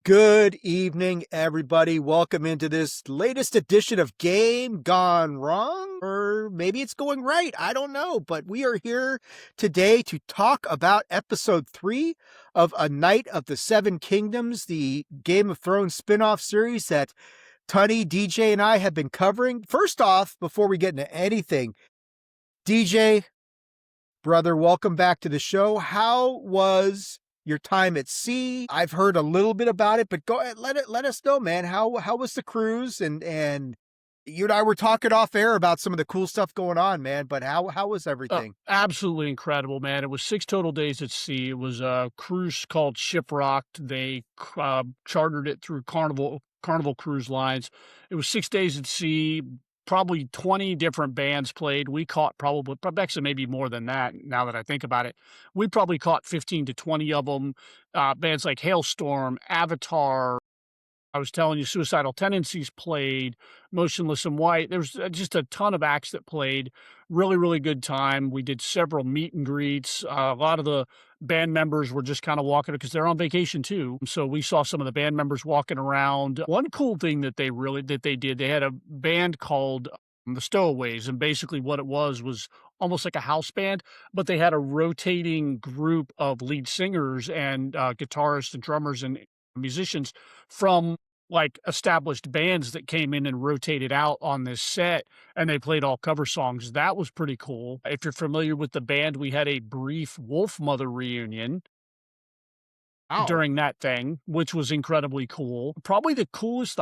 Good evening, everybody. Welcome into this latest edition of Game Gone Wrong, or maybe it's going right. I don't know, but we are here today to talk about episode 3 of A Knight of the Seven Kingdoms, the Game of Thrones spin-off series that Tunny, DJ, and I have been covering. First off, before we get into anything, DJ, brother, welcome back to the show. How was your time at sea? I've heard a little bit about it, but go ahead, let us know, man. How was the cruise? And you and I were talking off air about some of the cool stuff going on, man. But how was everything? Absolutely incredible, man. It was 6 total days at sea. It was a cruise called Shipwrecked. They chartered it through Carnival Cruise Lines. It was 6 days at sea. Probably 20 different bands played. We caught actually maybe more than that now that I think about it. We probably caught 15 to 20 of them. Bands like Hailstorm, Avatar, I was telling you, Suicidal Tendencies played, Motionless in White. There was just a ton of acts that played. Really, really good time. We did several meet and greets. A lot of the band members were just kind of walking because they're on vacation too. So we saw some of the band members walking around. One cool thing that they did, they had a band called the Stowaways, and basically what it was almost like a house band, but they had a rotating group of lead singers and guitarists and drummers and musicians from like established bands that came in and rotated out on this set, and they played all cover songs. That was pretty cool. If you're familiar with the band, we had a brief Wolf Mother reunion during that thing, which was incredibly cool. Probably the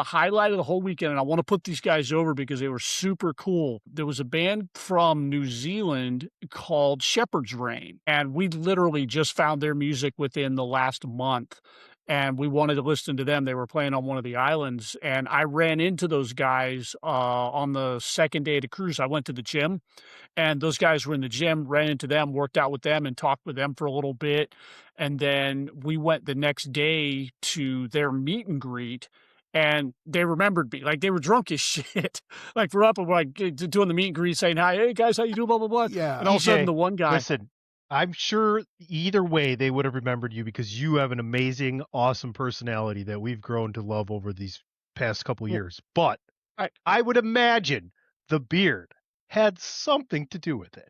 highlight of the whole weekend, and I want to put these guys over because they were super cool. There was a band from New Zealand called Shepherd's Reign, and we literally just found their music within the last month. And we wanted to listen to them. They were playing on one of the islands, and I ran into those guys on the second day of the cruise. I went to the gym, and those guys were in the gym, ran into them, worked out with them, and talked with them for a little bit. And then we went the next day to their meet and greet, and they remembered me. Like, they were drunk as shit. Like, we're up and we're like doing the meet and greet, saying hi, hey guys, how you doing, blah blah blah. Yeah. And all of a sudden, the one guy. Listen, I'm sure either way they would have remembered you because you have an amazing, awesome personality that we've grown to love over these past couple years. But I would imagine the beard had something to do with it.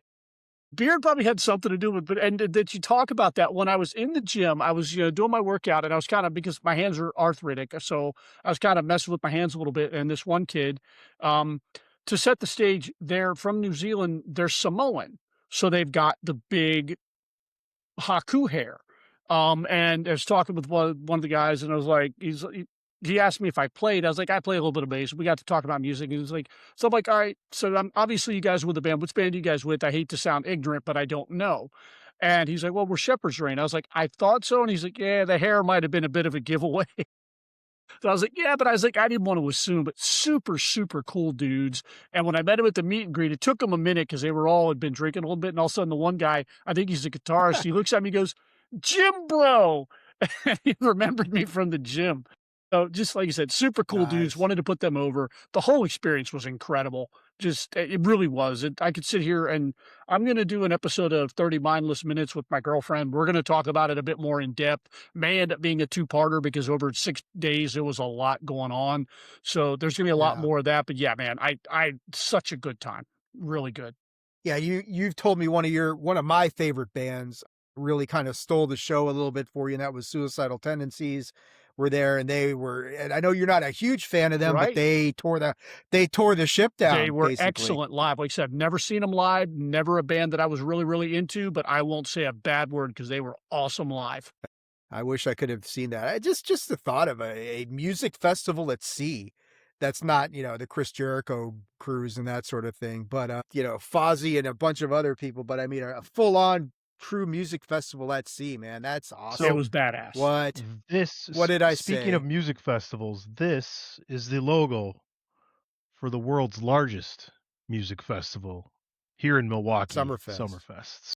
Beard probably had something to do with it, and that you talk about that. When I was in the gym, I was doing my workout, and I was kind of, because my hands are arthritic, so I was kind of messing with my hands a little bit. And this one kid, to set the stage, they're from New Zealand, they're Samoan, so they've got the big haku hair. And I was talking with one of the guys, and I was like, he asked me if I played. I was like, I play a little bit of bass. We got to talk about music. And he was like, so I'm like, all right, so I'm obviously you guys with the band. Which band are you guys with? I hate to sound ignorant, but I don't know. And he's like, well, we're Shepherd's Reign. I was like, I thought so. And he's like, yeah, the hair might have been a bit of a giveaway. So I was like, yeah, but I was like, I didn't want to assume, but super, super cool dudes. And when I met him at the meet and greet, it took them a minute because they had been drinking a little bit. And all of a sudden the one guy, I think he's a guitarist, he looks at me, he goes, Jim bro. And he remembered me from the gym. So just like you said, super cool dudes, wanted to put them over. The whole experience was incredible. It really was. I could sit here, and I'm going to do an episode of 30 Mindless Minutes with my girlfriend. We're going to talk about it a bit more in depth. May end up being a 2-parter because over 6 days, there was a lot going on. So there's going to be a lot more of that. But yeah, man, I such a good time. Really good. Yeah, you've told me one of my favorite bands really kind of stole the show a little bit for you, and that was Suicidal Tendencies. Were there, and and I know you're not a huge fan of them, Right. but they tore the ship down. They were basically excellent live. Like I said, I've never seen them live, never a band that I was really, really into, but I won't say a bad word because they were awesome live. I wish I could have seen that. Just the thought of a music festival at sea. That's not, the Chris Jericho cruise and that sort of thing, but, Fozzy and a bunch of other people, but I mean, a full on true music festival at sea, man. That's awesome. It was badass. What did I say? Speaking of music festivals, this is the logo for the world's largest music festival here in Milwaukee. Summerfest.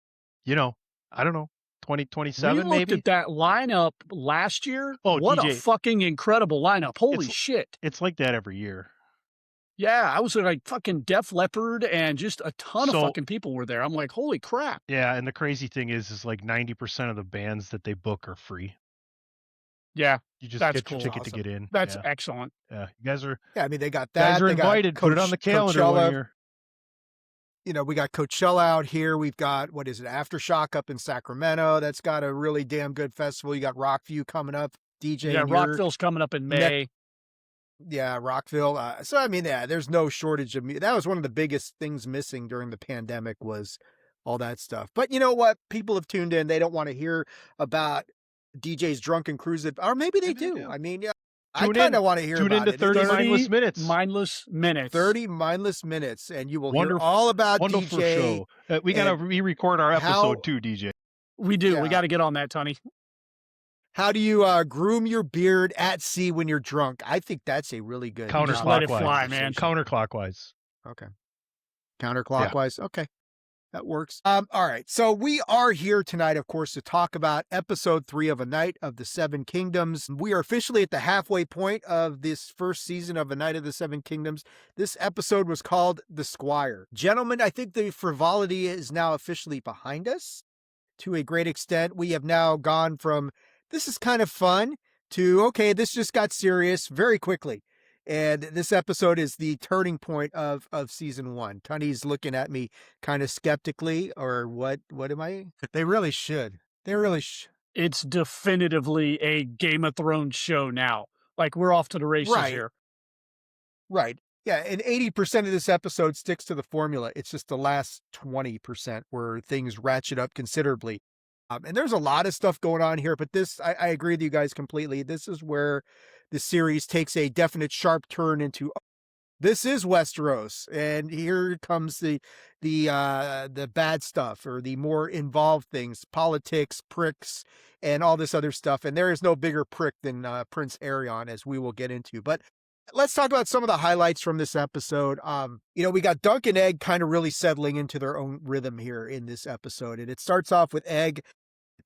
I don't know, 2027 we maybe? looked at that lineup last year. Oh, what DJ. a fucking incredible lineup. Holy shit. It's like that every year. Yeah, I was like fucking Def Leppard, and just a ton of fucking people were there. I'm like, holy crap. Yeah, and the crazy thing is like 90% of the bands that they book are free. Yeah, You just that's get your cool. ticket to Awesome. get in. That's Yeah. excellent. Yeah. You guys are Yeah, I mean, they got guys that. are They got invited. Put it on the calendar one Coachella. year. You know, we got Coachella out here. We've got, what is it, Aftershock up in Sacramento. That's got a really damn good festival. You got Rockview coming up, DJ Yeah, in your Rockville's coming up in neck. May. Yeah, Rockville. So I mean, yeah, there's no shortage of that was one of the biggest things missing during the pandemic was all that stuff. But you know what? People have tuned in. They don't want to hear about DJ's drunken cruise, or maybe they do. I mean, yeah, I kind of want to hear Tune about into it. 30 mindless minutes. Mindless minutes. 30 mindless minutes, and you will hear all about wonderful DJ. Show. We gotta re-record our episode too, DJ. We do. Yeah. We got to get on that, Tony. How do you groom your beard at sea when you're drunk? I think that's a really good counterclockwise. Let it fly, man. Counterclockwise. Okay. Counterclockwise. Yeah. Okay. That works. All right. So we are here tonight, of course, to talk about episode 3 of A Night of the Seven Kingdoms. We are officially at the halfway point of this first season of A Night of the Seven Kingdoms. This episode was called The Squire. Gentlemen, I think the frivolity is now officially behind us to a great extent. We have now gone from, this is kind of fun, to, okay, this just got serious very quickly. And this episode is the turning point of season 1. Tunny's looking at me kind of skeptically, or what am I? They really should. They really should. It's definitively a Game of Thrones show now. Like, we're off to the races here. Right. Yeah, and 80% of this episode sticks to the formula. It's just the last 20% where things ratchet up considerably. And there's a lot of stuff going on here, but this, I agree with you guys completely. This is where the series takes a definite sharp turn into, this is Westeros, and here comes the bad stuff, or the more involved things, politics, pricks, and all this other stuff. And there is no bigger prick than Prince Aerion, as we will get into. But let's talk about some of the highlights from this episode. We got Dunk and Egg kind of really settling into their own rhythm here in this episode. And it starts off with Egg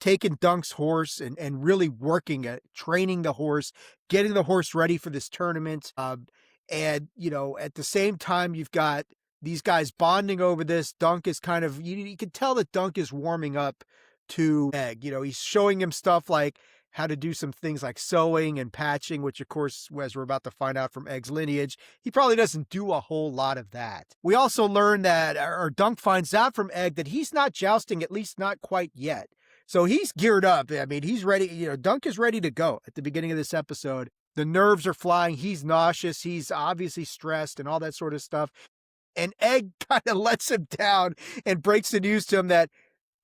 taking Dunk's horse and really working at training the horse, getting the horse ready for this tournament. And, at the same time, you've got these guys bonding over this. Dunk is kind of, you can tell that Dunk is warming up to Egg. He's showing him stuff like how to do some things like sewing and patching, which, of course, as we're about to find out from Egg's lineage, he probably doesn't do a whole lot of that. We also learn that, or Dunk finds out from Egg, that he's not jousting, at least not quite yet. So he's geared up. I mean, he's ready. Dunk is ready to go at the beginning of this episode. The nerves are flying. He's nauseous. He's obviously stressed and all that sort of stuff. And Egg kind of lets him down and breaks the news to him that,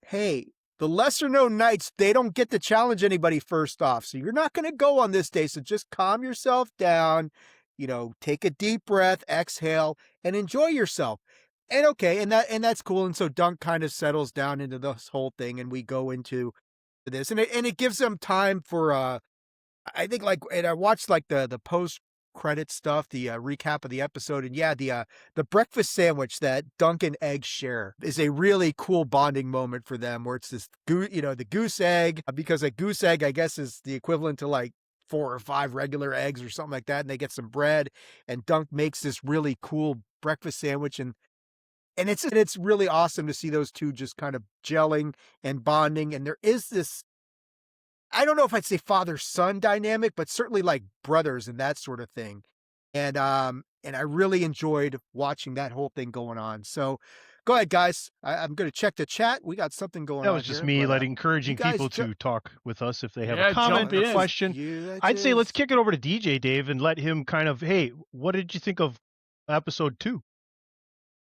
hey, the lesser known knights, they don't get to challenge anybody first off. So you're not going to go on this day. So just calm yourself down, take a deep breath, exhale, and enjoy yourself. And okay, and that's cool. And so Dunk kind of settles down into this whole thing, and we go into this, and it gives them time for I think, and I watched the post credit stuff, the recap of the episode, and yeah, the breakfast sandwich that Dunk and Egg share is a really cool bonding moment for them, where it's this the goose egg, because a goose egg, I guess, is the equivalent to like 4 or 5 regular eggs or something like that, and they get some bread, and Dunk makes this really cool breakfast sandwich, and it's really awesome to see those two just kind of gelling and bonding. And there is this, I don't know if I'd say father-son dynamic, but certainly like brothers and that sort of thing. And I really enjoyed watching that whole thing going on. So go ahead, guys. I'm going to check the chat. We got something going on. That was just me encouraging people to talk with us if they have a comment or question. I'd say let's kick it over to DJ Dave and let him kind of, hey, what did you think of episode 2?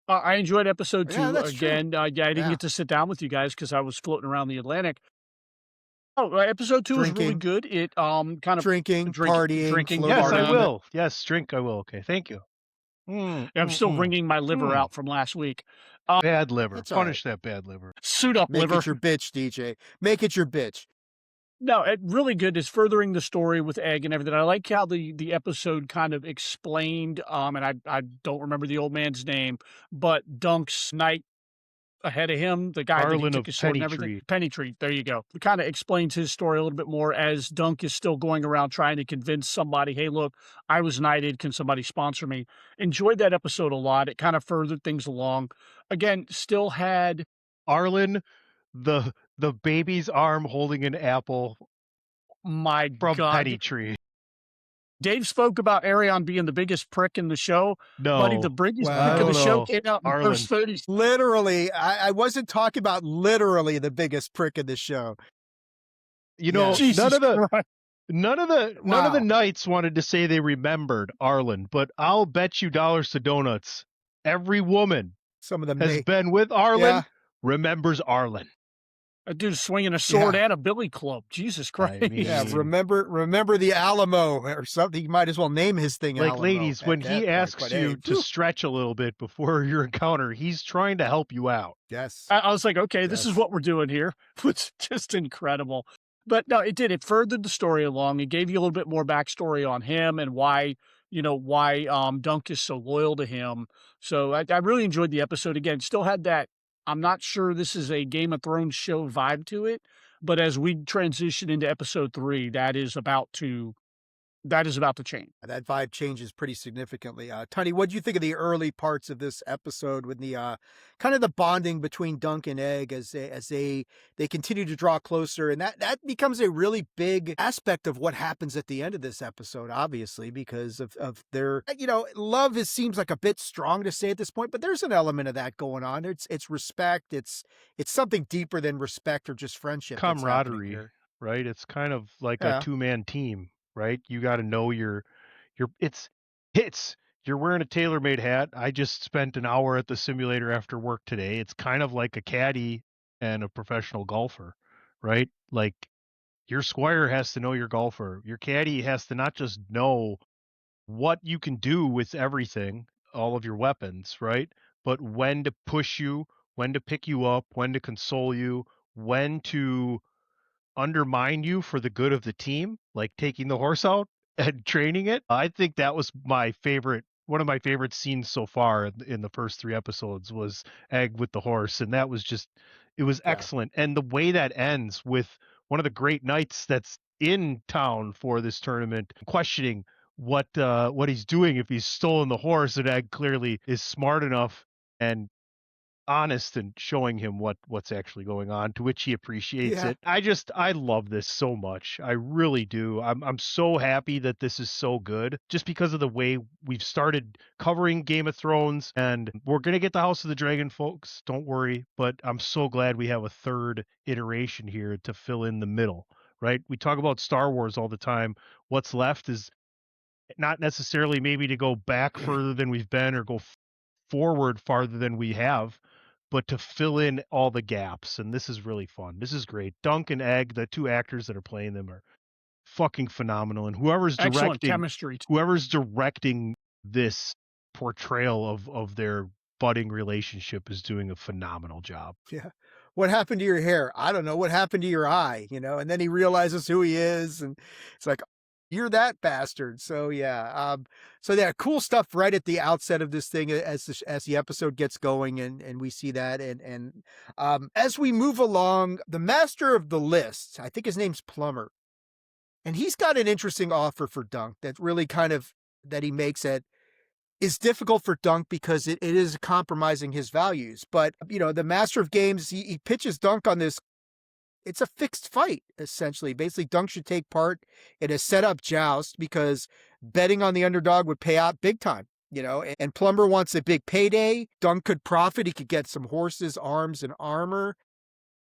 I enjoyed episode 2 again. I didn't get to sit down with you guys because I was floating around the Atlantic. Oh, episode 2 was really good. It kind of drinking, partying. Yes, I will. Yes, drink. I will. Okay, thank you. I'm still wringing my liver out from last week. Bad liver. Punish that bad liver. Suit up, liver. Make it your bitch, DJ. Make it your bitch. No, it really good. Is furthering the story with Egg and everything. I like how the episode kind of explained, and I don't remember the old man's name, but Dunk's knight ahead of him, the guy that took his sword and everything. Pennytree, there you go. It kind of explains his story a little bit more as Dunk is still going around trying to convince somebody, hey, look, I was knighted. Can somebody sponsor me? Enjoyed that episode a lot. It kind of furthered things along. Again, still had Arlen, the baby's arm holding an apple my from Penny God. Tree. Dave spoke about Aerion being the biggest prick in the show. Buddy, the No, biggest Well, prick I in the don't show know. came out in verse Arlen. 30. literally, I wasn't talking about literally the biggest prick in the show. You know, Yes. Jesus Christ. none of the Wow. knights wanted to say they remembered Arlen, but I'll bet you dollars to donuts every woman Some of them has may. been with Arlen Yeah. remembers Arlen. A dude swinging a sword Yeah. and a billy club. Jesus Christ. I Yeah. mean, remember the Alamo or something. You might as well name his thing like, Alamo. ladies, when at he that point. asks But you hey, to whew, stretch a little bit before your encounter, he's trying to help you out. yes. I was like, okay, this is Yes. what we're doing here. It's just incredible. But no, it did. It furthered the story along. It gave you a little bit more backstory on him and why, why Dunk is so loyal to him. So I really enjoyed the episode. Again, still had that. I'm not sure this is a Game of Thrones show vibe to it, but as we transition into episode 3, that is about to change. That vibe changes pretty significantly. Tony, what do you think of the early parts of this episode with the kind of the bonding between Dunk and Egg as they continue to draw closer, and that becomes a really big aspect of what happens at the end of this episode, obviously, because of their love seems like a bit strong to say at this point, but there's an element of that going on. It's respect. It's something deeper than respect or just friendship. Camaraderie, right? It's kind of like a two-man team. Right? You got to know it's you're wearing a tailor-made hat. I just spent an hour at the simulator after work today. It's kind of like a caddy and a professional golfer, right? Like, your squire has to know your golfer. Your caddy has to not just know what you can do with everything, all of your weapons, right? But when to push you, when to pick you up, when to console you, when to undermine you for the good of the team, like taking the horse out and training it. I think that was one of my favorite scenes so far in the first 3 episodes was Egg with the horse, and that was it was excellent. And the way that ends with one of the great knights that's in town for this tournament questioning what he's doing if he's stolen the horse, and Egg clearly is smart enough and honest and showing him what's actually going on, to which he appreciates it. I love this so much. I really do. I'm so happy that this is so good, just because of the way we've started covering Game of Thrones, and we're going to get the House of the Dragon, folks, don't worry, but I'm so glad we have a third iteration here to fill in the middle, right? We talk about Star Wars all the time. What's left is not necessarily maybe to go back further than we've been or go forward farther than we have, but to fill in all the gaps. And this is really fun. This is great. Dunk and Egg, the 2 actors that are playing them, are fucking phenomenal. And Excellent chemistry. whoever's directing this portrayal of their budding relationship is doing a phenomenal job. Yeah. What happened to your hair? I don't know. What happened to your eye? And then he realizes who he is, and it's like, you're that bastard. So yeah. Cool stuff right at the outset of this thing as the episode gets going, and we see that, and as we move along, the master of the list, I think his name's Plumber, and he's got an interesting offer for Dunk that really that he makes it is difficult for Dunk because it is compromising his values. But, the master of games, he pitches Dunk on this. It's a fixed fight, essentially. Basically, Dunk should take part in a set-up joust because betting on the underdog would pay out big time, and Plumber wants a big payday. Dunk could profit. He could get some horses, arms, and armor.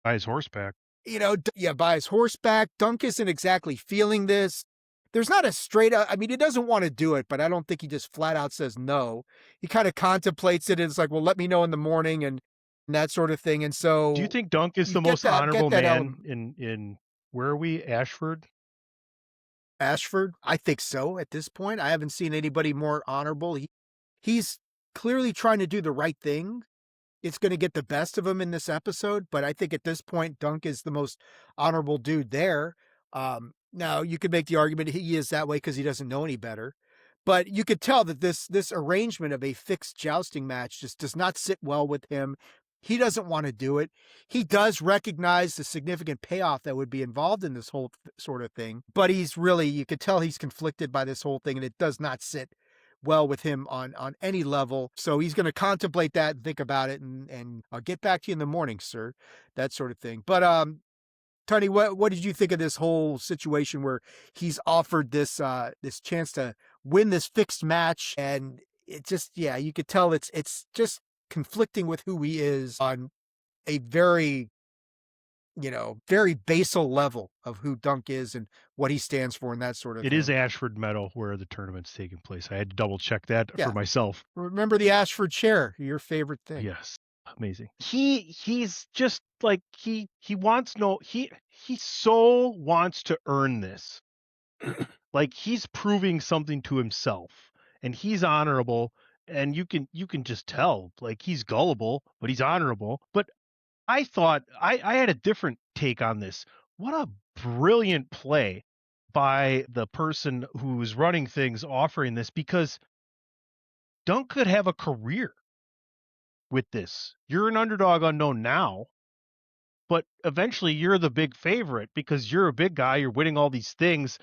Buy his horseback. Buy his horseback. Dunk isn't exactly feeling this. There's not a straight up, he doesn't want to do it, but I don't think he just flat out says no. He kind of contemplates it, and it's like, well, let me know in the morning and that sort of thing. And so, do you think Dunk is the most honorable man in where are we? Ashford? I think so at this point. I haven't seen anybody more honorable. He's clearly trying to do the right thing. It's going to get the best of him in this episode, but I think at this point, Dunk is the most honorable dude there. Now, you could make the argument he is that way because he doesn't know any better. But you could tell that this arrangement of a fixed jousting match just does not sit well with him. He doesn't want to do it. He does recognize the significant payoff that would be involved in this whole sort of thing. But you could tell he's conflicted by this whole thing, and it does not sit well with him on any level. So he's going to contemplate that and think about it, and I'll get back to you in the morning, sir. That sort of thing. But Tony, what did you think of this whole situation where he's offered this chance to win this fixed match, and it just, yeah, you could tell it's just conflicting with who he is on a very, very basal level of who Dunk is and what he stands for and that sort of It thing. is Ashford Meadow where the tournament's taking place. I had to double check that Yeah. for myself. Remember the Ashford chair, your favorite thing. Yes. Amazing. He's just like he so wants to earn this. Like he's proving something to himself, and he's honorable, and you can just tell like he's gullible, but he's honorable. But I thought I had a different take on this. What a brilliant play by the person who's running things offering this, because Dunk could have a career with this. You're an underdog unknown now, but eventually you're the big favorite because you're a big guy, you're winning all these things.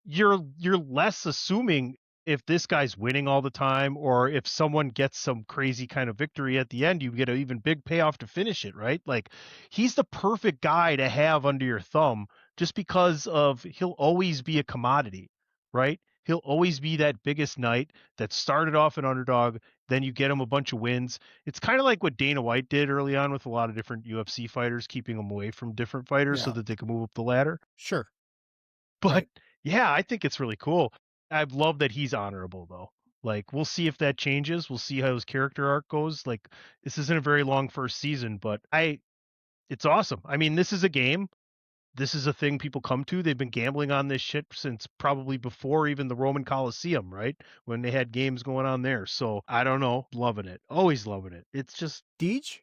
You're less assuming if this guy's winning all the time, or if someone gets some crazy kind of victory at the end, you get an even big payoff to finish it, right? Like he's the perfect guy to have under your thumb just because of he'll always be a commodity, right? He'll always be that biggest knight that started off an underdog, then you get him a bunch of wins. It's kind of like what Dana White did early on with a lot of different UFC fighters, keeping them away from different fighters so that they can move up the ladder. Sure. But right. Yeah, I think it's really cool. I love that he's honorable though. Like we'll see if that changes. We'll see how his character arc goes. Like this isn't a very long first season, but it's awesome. I mean, this is a game. This is a thing people come to. They've been gambling on this shit since probably before even the Roman Colosseum, right? When they had games going on there. So I don't know, loving it. Always loving it. It's just Deej?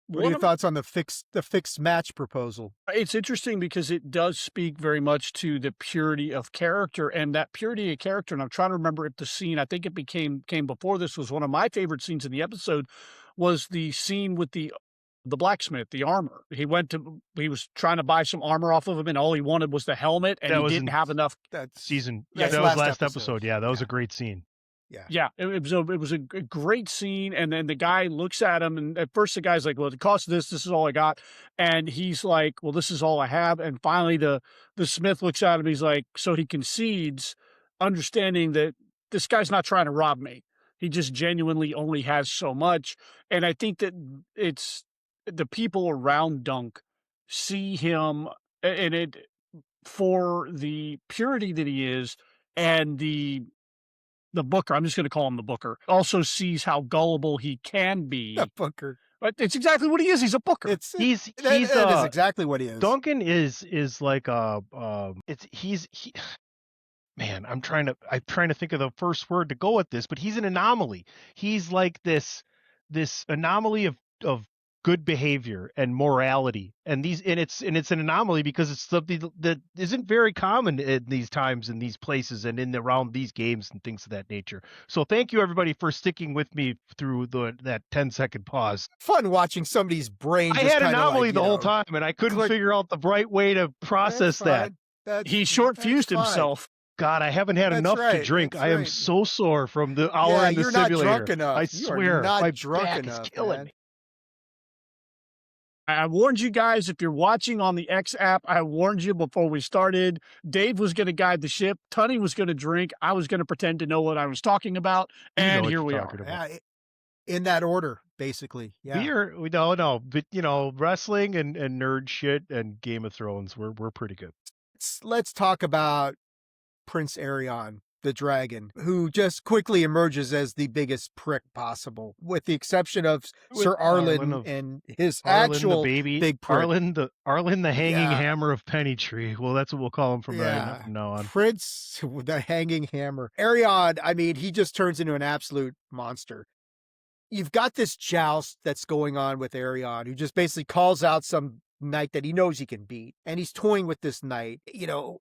What are your thoughts on the fixed match proposal? It's interesting because it does speak very much to the purity of character, and that purity of character. And I'm trying to remember if the scene, I think it came before this, was one of my favorite scenes in the episode, was the scene with the blacksmith, the armor. He was trying to buy some armor off of him, and all he wanted was the helmet, and he didn't have enough. That's season. Yeah, that was last episode. Yeah, that was a great scene. Yeah, it was a great scene, and then the guy looks at him, and at first the guy's like, "Well, it cost this is all I got," and he's like, "Well, this is all I have," and finally the smith looks at him, he's like, so he concedes, understanding that this guy's not trying to rob me. He just genuinely only has so much, and I think that it's the people around Dunk see him, and it for the purity that he is, and the Booker, I'm just going to call him the Booker, also sees how gullible he can be. The Booker. But it's exactly what he is. He's a Booker. That is exactly what he is. Duncan is like man, I'm trying to think of the first word to go with this, but he's an anomaly. He's like this anomaly of good behavior and morality, and it's an anomaly because it's something that isn't very common in these times, in these places, and around these games and things of that nature. So thank you everybody for sticking with me through that 10-second pause. Fun watching somebody's brain. I had anomaly the whole time, and I couldn't figure out the right way to process that. He short-fused himself. God, I haven't had enough to drink. I am so sore from the hour in the simulator. You're not drunk enough. I swear, my back is killing me. I warned you guys, if you're watching on the X app, I warned you before we started. Dave was going to guide the ship. Tunney was going to drink. I was going to pretend to know what I was talking about. And here we are. Yeah, in that order, basically. Yeah. No, but wrestling and nerd shit and Game of Thrones, we're pretty good. Let's talk about Prince Aerion, the dragon, who just quickly emerges as the biggest prick possible, with the exception of Sir Arlen and his actual big prick. Arlen, the hanging hammer of Pennytree. Well, that's what we'll call him from now on. Prince, the hanging hammer. Aerion, I mean, he just turns into an absolute monster. You've got this joust that's going on with Aerion, who just basically calls out some knight that he knows he can beat, and he's toying with this knight.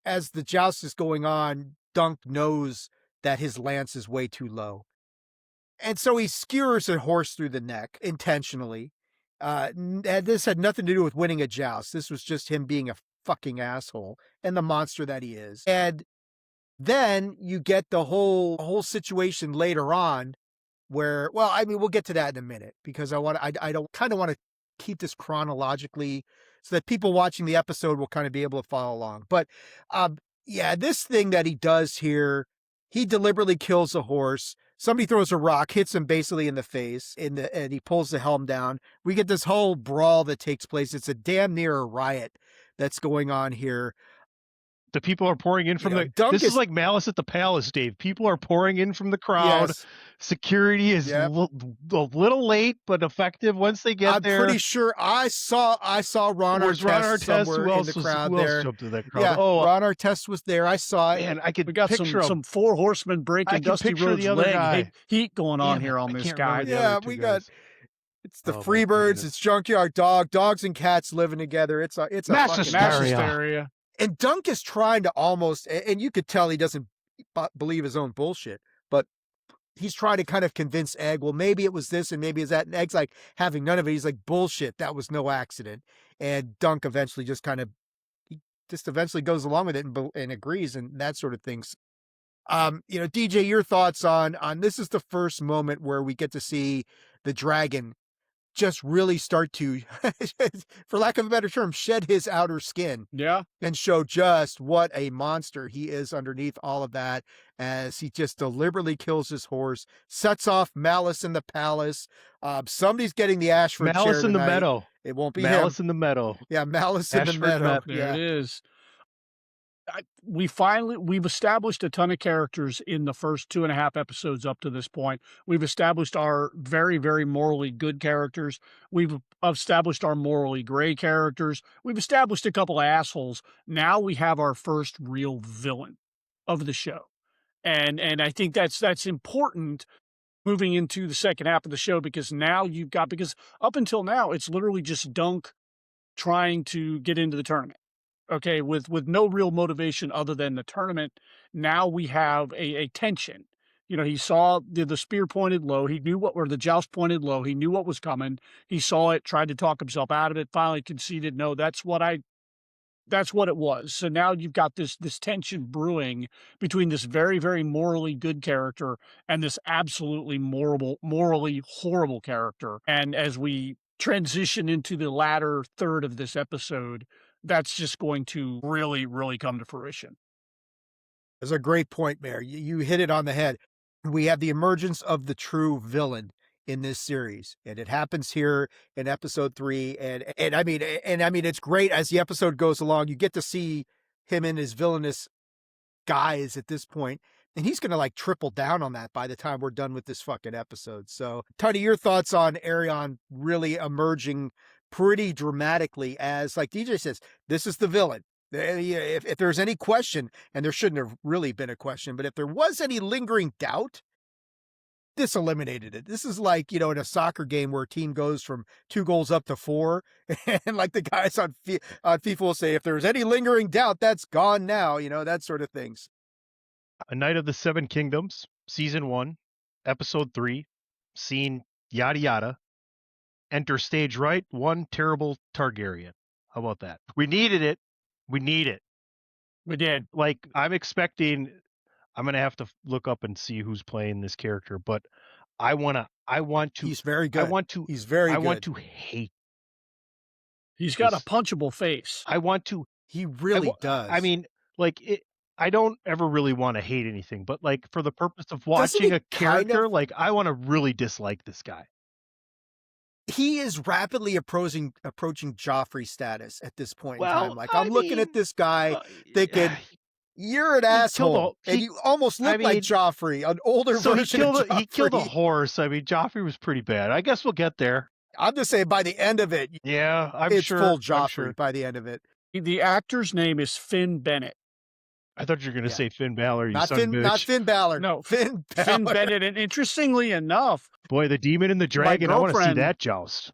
As the joust is going on, Dunk knows that his lance is way too low, and so he skewers a horse through the neck intentionally. And this had nothing to do with winning a joust. This was just him being a fucking asshole and the monster that he is. And then you get the whole situation later on where, we'll get to that in a minute, because I don't kind of want to keep this chronologically so that people watching the episode will kind of be able to follow along. But yeah, this thing that he does here, he deliberately kills a horse. Somebody throws a rock, hits him basically in the face, and he pulls the helm down. We get this whole brawl that takes place. It's a damn near a riot that's going on here. The people are pouring in from this is like Malice at the Palace, Dave. People are pouring in from the crowd. Yes. Security is a little late, but effective once they get there. I'm pretty sure I saw Ron Artest somewhere in the crowd there. Yeah, Ron Artest was there. I saw it. Man, we got some four horsemen breaking Dusty Rhodes' leg. Heat going on here on this guy. Yeah, we got. It's the Freebirds. It's Junkyard Dog. Dogs and cats living together. It's a mass fucking hysteria. And Dunk is trying to almost, and you could tell he doesn't believe his own bullshit, but he's trying to kind of convince Egg, well, maybe it was this and maybe it's that. And Egg's like having none of it. He's like, bullshit, that was no accident. And Dunk eventually just eventually goes along with it and agrees and that sort of things. DJ, your thoughts on this is the first moment where we get to see the dragon just really start to, for lack of a better term, shed his outer skin. Yeah. And show just what a monster he is underneath all of that, as he just deliberately kills his horse, sets off Malice in the palace. Somebody's getting the Ashford chair Malice in the tonight. meadow. It won't be Malice him. in the meadow. Yeah, Malice in the meadow. There it is. We've established a ton of characters in the first 2.5 episodes up to this point. We've established our very, very morally good characters. We've established our morally gray characters. We've established a couple of assholes. Now we have our first real villain of the show. And I think that's important moving into the second half of the show, because now because up until now, it's literally just Dunk trying to get into the tournament. Okay, with no real motivation other than the tournament. Now we have a tension. He saw the spear pointed low. He knew the joust pointed low. He knew what was coming. He saw it, tried to talk himself out of it, finally conceded, no, that's what it was. So now you've got this tension brewing between this very, very morally good character and this absolutely morally horrible character. And as we transition into the latter third of this episode, that's just going to really, really come to fruition. That's a great point, Mayor. You hit it on the head. We have the emergence of the true villain in this series, and it happens here in episode 3. And I mean, it's great as the episode goes along. You get to see him in his villainous guise at this point, and he's going to triple down on that by the time we're done with this fucking episode. So, Tony, your thoughts on Aerion really emerging pretty dramatically as, like DJ says, this is the villain. If there's any question, and there shouldn't have really been a question, but if there was any lingering doubt, this eliminated it. This is like, in a soccer game where a team goes from 2 goals up to 4, and like the guys on FIFA will say, if there's any lingering doubt, that's gone now, that sort of things. A Night of the Seven Kingdoms, Season 1, Episode 3, Scene yada yada. Enter stage right, one terrible Targaryen. How about that? We needed it. We need it. We did. I'm expecting, I'm going to have to look up and see who's playing this character, but I want to. He's very good. He's very good. I want to hate. He's got a punchable face. I want to. He really does. I mean, I don't ever really want to hate anything, but for the purpose of watching a character, I want to really dislike this guy. He is rapidly approaching Joffrey status at this point in time. I'm looking at this guy thinking, you're an asshole. And you almost look like Joffrey, an older version of Joffrey. He killed a horse. I mean, Joffrey was pretty bad. I guess we'll get there. I'm just saying, by the end of it, yeah, it's full Joffrey by the end of it. The actor's name is Finn Bennett. I thought you were going to say Finn Balor, not Finn Balor. No, Finn Bennett. And interestingly enough, boy, the demon and the dragon, I want to see that joust.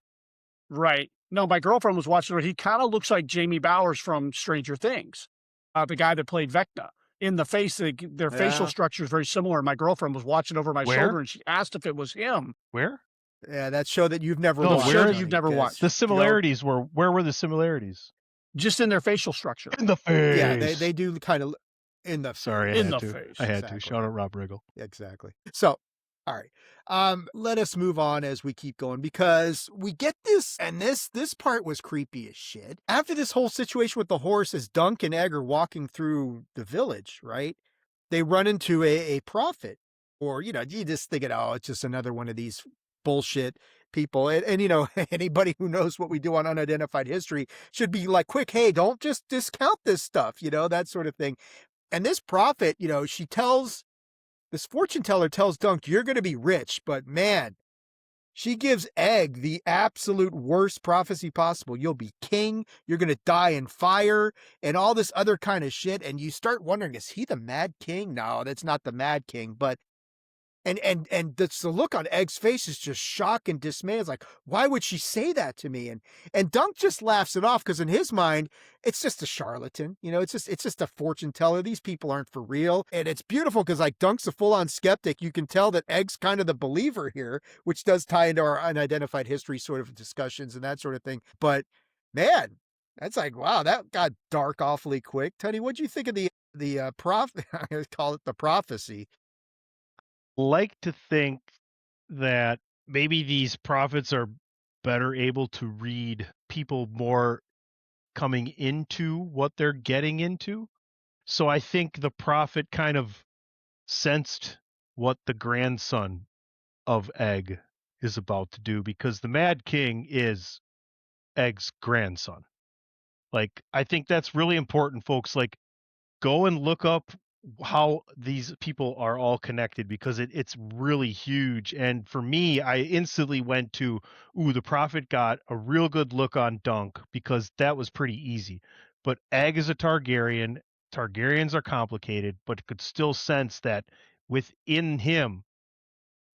Right. No, my girlfriend was watching it. He kind of looks like Jamie Bowers from Stranger Things, the guy that played Vecna. In the face, their facial structure is very similar. My girlfriend was watching over my shoulder, and she asked if it was him. Where? Yeah, that show that you've never watched. Show that you've never watched. The similarities where were the similarities? Just in their facial structure. In the face. Yeah, they do kind of in the Sorry, I had to. Shout out Rob Riggle. Exactly. So All right. Let us move on as we keep going because we get this, and this part was creepy as shit. After this whole situation with the horse, as Dunk and Egg are walking through the village, right? They run into a prophet, or you just thinking, oh, it's just another one of these bullshit people. And anybody who knows what we do on unidentified history should be like, quick, hey, don't just discount this stuff, that sort of thing. And this prophet, this fortune teller tells Dunk, you're going to be rich, but man, she gives Egg the absolute worst prophecy possible. You'll be king, you're going to die in fire, and all this other kind of shit. And you start wondering, is he the Mad King? No, that's not the Mad King, but and the look on Egg's face is just shock and dismay. It's like, why would she say that to me? And Dunk just laughs it off because in his mind, it's just a charlatan. It's just a fortune teller. These people aren't for real. And it's beautiful because like Dunk's a full-on skeptic. You can tell that Egg's kind of the believer here, which does tie into our unidentified history sort of discussions and that sort of thing. But man, that's like, wow, that got dark awfully quick. Tony, what'd you think of the I call it the prophecy? Like to think that maybe these prophets are better able to read people more coming into what they're getting into. So I think the prophet kind of sensed what the grandson of Egg is about to do, because the Mad King is Egg's grandson. Like, I think that's really important, folks. Like, go and look up how these people are all connected, because it's really huge. And for me, I instantly went to, the prophet got a real good look on Dunk, because that was pretty easy. But Egg is a Targaryen. Targaryens are complicated, but could still sense that within him,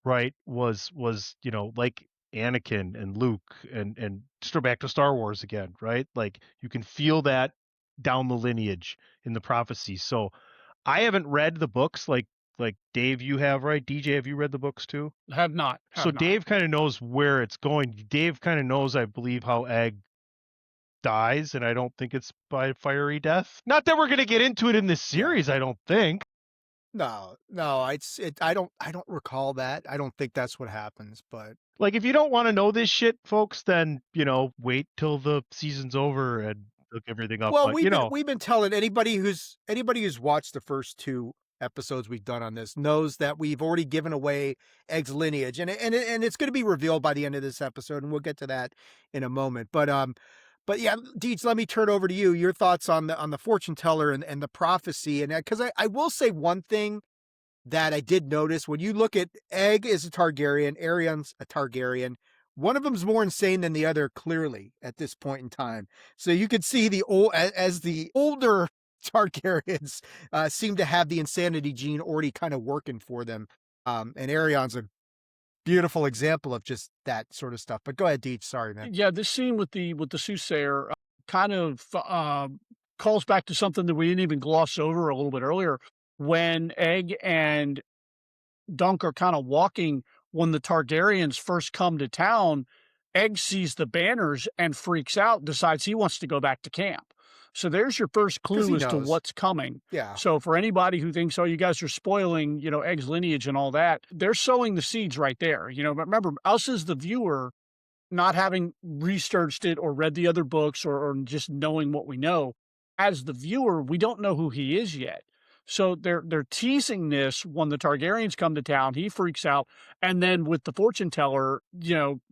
right, was like Anakin and Luke and still back to Star Wars again, right? Like, you can feel that down the lineage in the prophecy. So I haven't read the books like Dave, you have, right? DJ, have you read the books too? Have not. So Dave kind of knows where it's going. Dave kind of knows, I believe, how Egg dies, and I don't think it's by fiery death. Not that we're going to get into it in this series, I don't think. No, I don't recall that. I don't think that's what happens, but like, if you don't want to know this shit, folks, then, wait till the season's over and look everything up. well, But, we've been telling anybody who's watched the first two episodes we've done on this knows that we've already given away Egg's lineage, and it's going to be revealed by the end of this episode, and we'll get to that in a moment. But yeah, Deej, let me turn over to you. Your thoughts on the fortune teller and the prophecy, and because I will say one thing that I did notice when you look at Egg is a Targaryen, Aerion's a Targaryen. One of them's more insane than the other, clearly at this point in time. So you could see the older Targaryens seem to have the insanity gene already kind of working for them. And Aerion's a beautiful example of just that sort of stuff. But go ahead, Deej. Sorry, man. Yeah, this scene with the soothsayer kind of calls back to something that we didn't even gloss over a little bit earlier, when Egg and Dunk are kind of walking. When the Targaryens first come to town, Egg sees the banners and freaks out, decides he wants to go back to camp. So there's your first clue as to what's coming. Yeah. So for anybody who thinks, oh, you guys are spoiling, Egg's lineage and all that, they're sowing the seeds right there. Remember, us as the viewer, not having researched it or read the other books or just knowing what we know, as the viewer, we don't know who he is yet. So they're teasing this when the Targaryens come to town. He freaks out, and then with the fortune teller,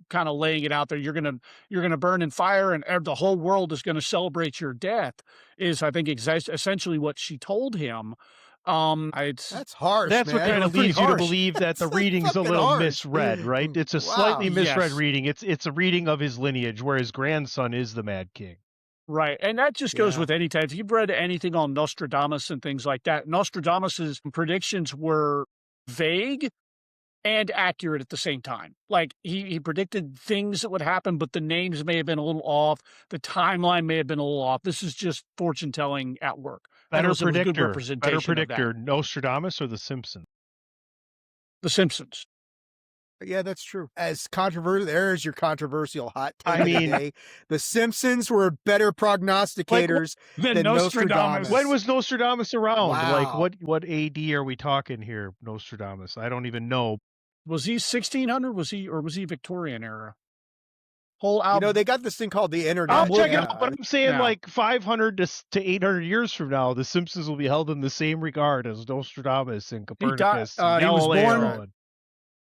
kind of laying it out there, you're gonna burn in fire, and the whole world is gonna celebrate your death. Is, I think, essentially what she told him. That's harsh. That's man. what kind of leads you to believe that the reading's a little misread, right? It's a slightly misread reading. It's a reading of his lineage, where his grandson is the Mad King. Right. And that just goes with any type. If you've read anything on Nostradamus and things like that, Nostradamus's predictions were vague and accurate at the same time. Like, he predicted things that would happen, but the names may have been a little off. The timeline may have been a little off. This is just fortune telling at work. Better predictor, Nostradamus or The Simpsons? The Simpsons. Yeah, that's true. As controversial, there's your controversial hot take. The Simpsons were better prognosticators than Nostradamus. When was Nostradamus around? Wow. Like, what AD are we talking here, Nostradamus? I don't even know. Was he 1600? Was he Victorian era? Whole album. They got this thing called the internet. I'll check it yeah. out, but I'm saying like 500 to 800 years from now, the Simpsons will be held in the same regard as Nostradamus and Copernicus and he was Galileo. born.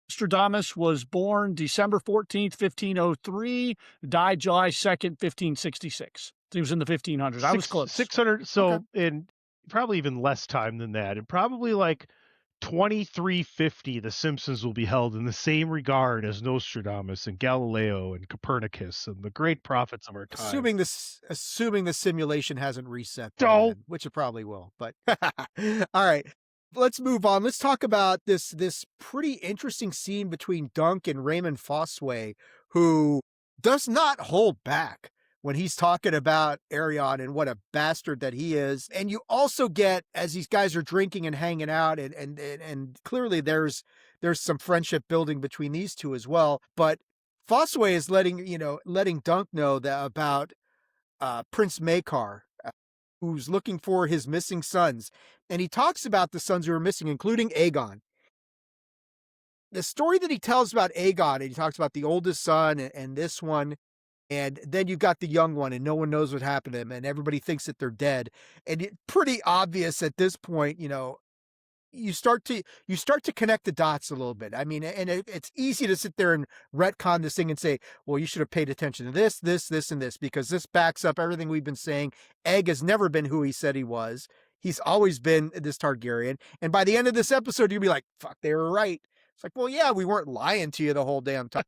Nostradamus was born December 14th, 1503, died July 2nd, 1566. He was in the 1500s. I was close. 600, so in probably even less time than that. And probably like 2350, the Simpsons will be held in the same regard as Nostradamus and Galileo and Copernicus and the great prophets of our time. Assuming the simulation hasn't reset, then, which it probably will. But all right, let's move on. Let's talk about this pretty interesting scene between Dunk and Raymond Fossway, who does not hold back when he's talking about Aerion and what a bastard that he is. And you also get, as these guys are drinking and hanging out, and clearly there's some friendship building between these two as well. But Fossway is letting Dunk know that about Prince Maekar, who's looking for his missing sons. And he talks about the sons who are missing, including Aegon. The story that he tells about Aegon, and he talks about the oldest son and this one, and then you've got the young one, and no one knows what happened to them, and everybody thinks that they're dead. And it's pretty obvious at this point, you start to connect the dots a little bit. I mean, and it's easy to sit there and retcon this thing and say, well, you should have paid attention to this, and this, because this backs up everything we've been saying. Egg has never been who he said he was. He's always been this Targaryen. And by the end of this episode, you'll be like, fuck, they were right. It's like, well, yeah, we weren't lying to you the whole damn time,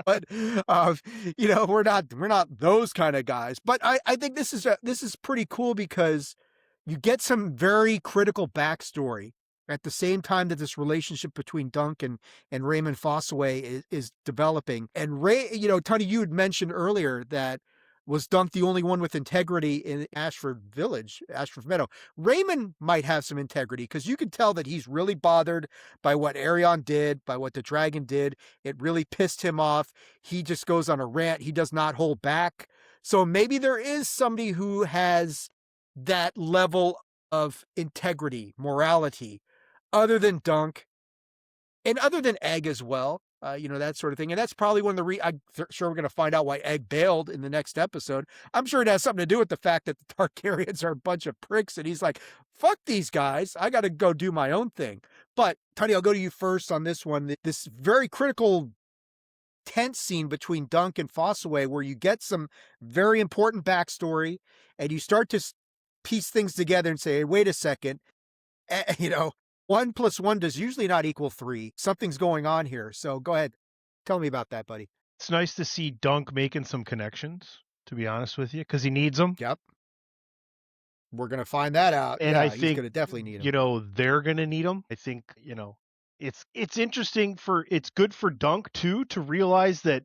but we're not those kind of guys. But I think this is pretty cool because you get some very critical backstory at the same time that this relationship between Dunk and Raymond Fossaway is developing. And Tony, you had mentioned earlier that was Dunk the only one with integrity in Ashford Meadow? Raymond might have some integrity because you can tell that he's really bothered by what Aerion did, by what the dragon did. It really pissed him off. He just goes on a rant. He does not hold back. So maybe there is somebody who has that level of integrity, morality, other than Dunk and other than Egg as well. That sort of thing. And that's probably one of the I'm sure we're going to find out why Egg bailed in the next episode. I'm sure it has something to do with the fact that the Targaryens are a bunch of pricks and he's like, fuck these guys. I got to go do my own thing. But Tony, I'll go to you first on this one. This very critical tense scene between Dunk and Fossaway where you get some very important backstory and you start to piece things together and say, hey, wait a second, 1 + 1 does usually not equal 3. Something's going on here. So go ahead. Tell me about that, buddy. It's nice to see Dunk making some connections, to be honest with you, because he needs them. Yep. We're going to find that out. And I think he's going to definitely need them. They're going to need them. I think, it's interesting it's good for Dunk too, to realize that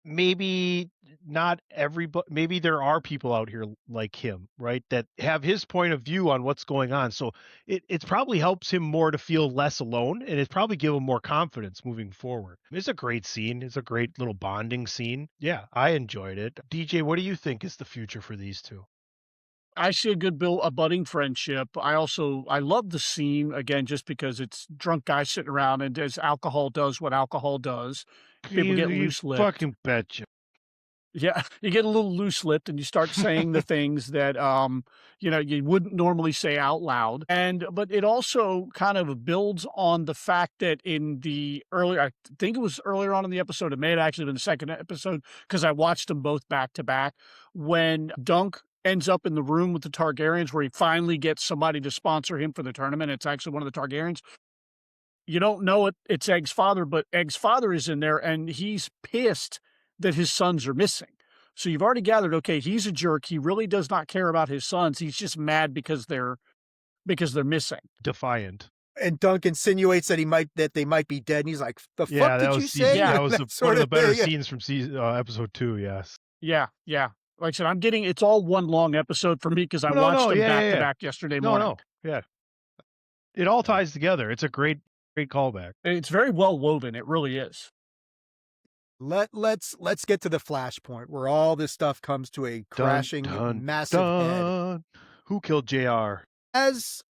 maybe not everybody, maybe there are people out here like him, right, that have his point of view on what's going on. So it probably helps him more to feel less alone, and it's probably give him more confidence moving forward. It's a great scene. It's a great little bonding scene. Yeah, I enjoyed it. DJ, what do you think is the future for these two? I see a budding friendship. I love the scene, again, just because it's drunk guys sitting around, and as alcohol does what alcohol does, people get loose-lipped. Fucking betcha. Yeah, you get a little loose-lipped and you start saying the things that, you wouldn't normally say out loud. But it also kind of builds on the fact that I think it was earlier on in the episode, it may have actually been the second episode, because I watched them both back to back, when Dunk ends up in the room with the Targaryens where he finally gets somebody to sponsor him for the tournament. It's actually one of the Targaryens. You don't know it's Egg's father, but Egg's father is in there and he's pissed that his sons are missing. So you've already gathered, okay, he's a jerk. He really does not care about his sons. He's just mad because they're missing. Defiant. And Dunk insinuates that they might be dead. And he's like, the fuck did you say? Yeah, that was one of the better scenes from episode 2. Yes. Yeah. Like I said, it's all one long episode for me because I watched them back to back yesterday morning. Yeah. It all ties together. It's a great callback. It's very well woven. It really is. Let's get to the flashpoint where all this stuff comes to a crashing massive head. Who killed JR? As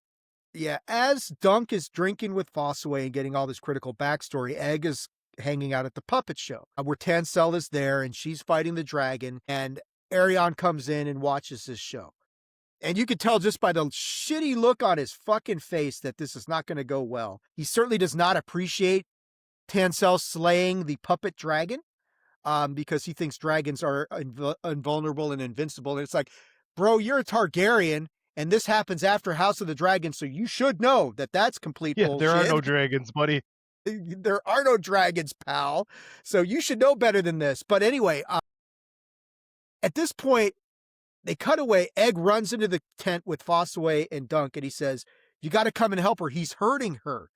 Yeah, as Dunk is drinking with Fossaway and getting all this critical backstory, Egg is hanging out at the puppet show where Tansel is there and she's fighting the dragon, and Aerion comes in and watches this show. And you could tell just by the shitty look on his fucking face that this is not going to go well. He certainly does not appreciate Tansel slaying the puppet dragon, because he thinks dragons are invulnerable and invincible. And it's like, bro, you're a Targaryen, and this happens after House of the Dragon, so you should know that that's complete bullshit. There are no dragons, buddy. There are no dragons, pal. So you should know better than this. But anyway, at this point, they cut away. Egg runs into the tent with Fossaway and Dunk, and he says, you got to come and help her. He's hurting her.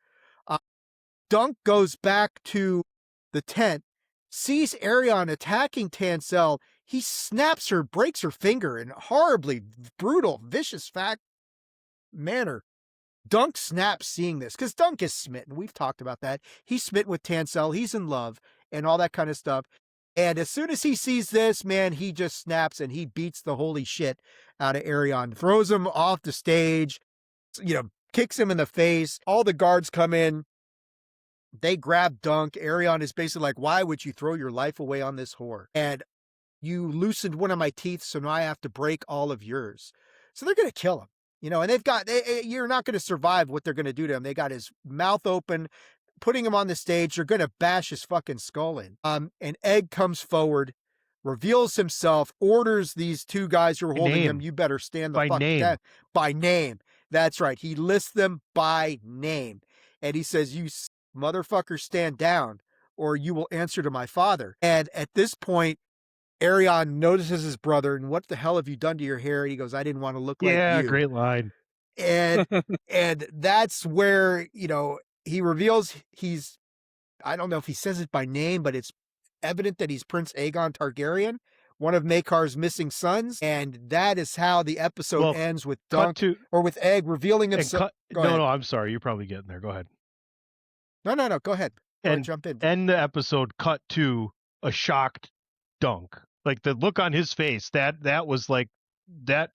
Dunk goes back to the tent, sees Aerion attacking Tansel. He snaps her, breaks her finger in a horribly brutal, vicious manner. Dunk snaps seeing this because Dunk is smitten. We've talked about that. He's smitten with Tansel. He's in love and all that kind of stuff. And as soon as he sees this, man, he just snaps and he beats the holy shit out of Aerion, throws him off the stage, kicks him in the face. All the guards come in. They grab Dunk. Aerion is basically like, why would you throw your life away on this whore? And you loosened one of my teeth, so now I have to break all of yours. So they're going to kill him, and you're not going to survive what they're going to do to him. They got his mouth open, putting him on the stage. They're going to bash his fucking skull in. And Egg comes forward, reveals himself, orders these two guys who are holding him, you better stand the fuck down. By name. That's right. He lists them by name. And he says, you motherfuckers stand down or you will answer to my father. And at this point, Aerion notices his brother, and what the hell have you done to your hair? And he goes, I didn't want to look like you. Yeah, great line. And that's where, he reveals I don't know if he says it by name, but it's evident that he's Prince Aegon Targaryen, one of Maekar's missing sons. And that is how the episode ends, with Dunk or with Egg revealing himself. No, I'm sorry. You're probably getting there. Go ahead. No. Go ahead. Jump in. End the episode, cut to a shocked Dunk. Like the look on his face, that was like, that's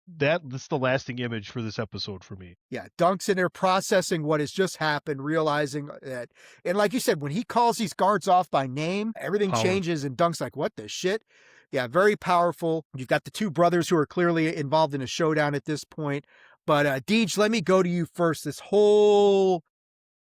the lasting image for this episode for me. Yeah, Dunk's in there processing what has just happened, realizing that, and like you said, when he calls these guards off by name, everything changes, and Dunk's like, what the shit? Yeah, very powerful. You've got the two brothers who are clearly involved in a showdown at this point. But Deej, let me go to you first. This whole,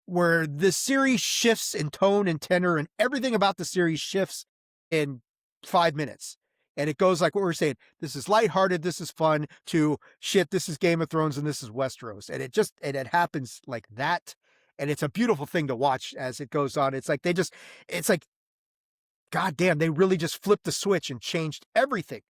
where the series shifts in tone and tenor, and everything about the series shifts in 5 minutes. And it goes like what we're saying. This is lighthearted. This is fun. To shit. This is Game of Thrones and this is Westeros. And it happens like that. And it's a beautiful thing to watch as it goes on. It's like God damn, they really just flipped the switch and changed everything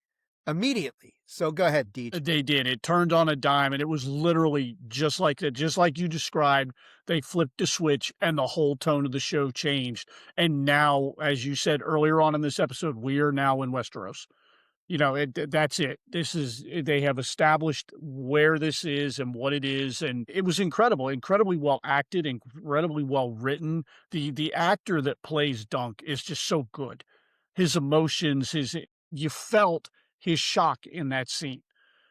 immediately. So go ahead, Deej. They did. It turned on a dime, and it was literally just like that, just like you described. They flipped the switch, and the whole tone of the show changed. And now, as you said earlier on in this episode, we are now in Westeros. That's it. They have established where this is and what it is, and it was incredibly well acted, incredibly well written. The actor that plays Dunk is just so good. His emotions, you felt his shock in that scene.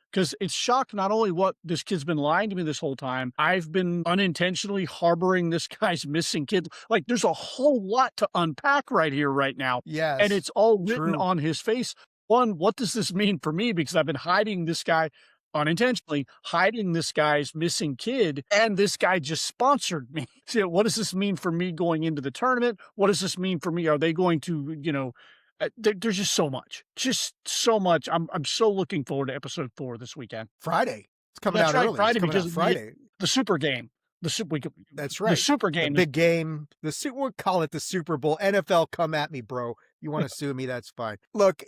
Because it's shocked not only what this kid's been lying to me this whole time, I've been unintentionally harboring this guy's missing kid. Like, there's a whole lot to unpack right here, right now. Yes. And it's all written on his face. One, what does this mean for me? Because I've been hiding this guy, unintentionally hiding this guy's missing kid, and this guy just sponsored me. So what does this mean for me going into the tournament? What does this mean for me? Are they going to, there's just so much. I'm so looking forward to episode 4 this weekend. Friday. It's coming out early. Friday, because Friday. The super game. That's right. The super game. The big game. We'll call it the Super Bowl. NFL, come at me, bro. You want to sue me? That's fine. Look,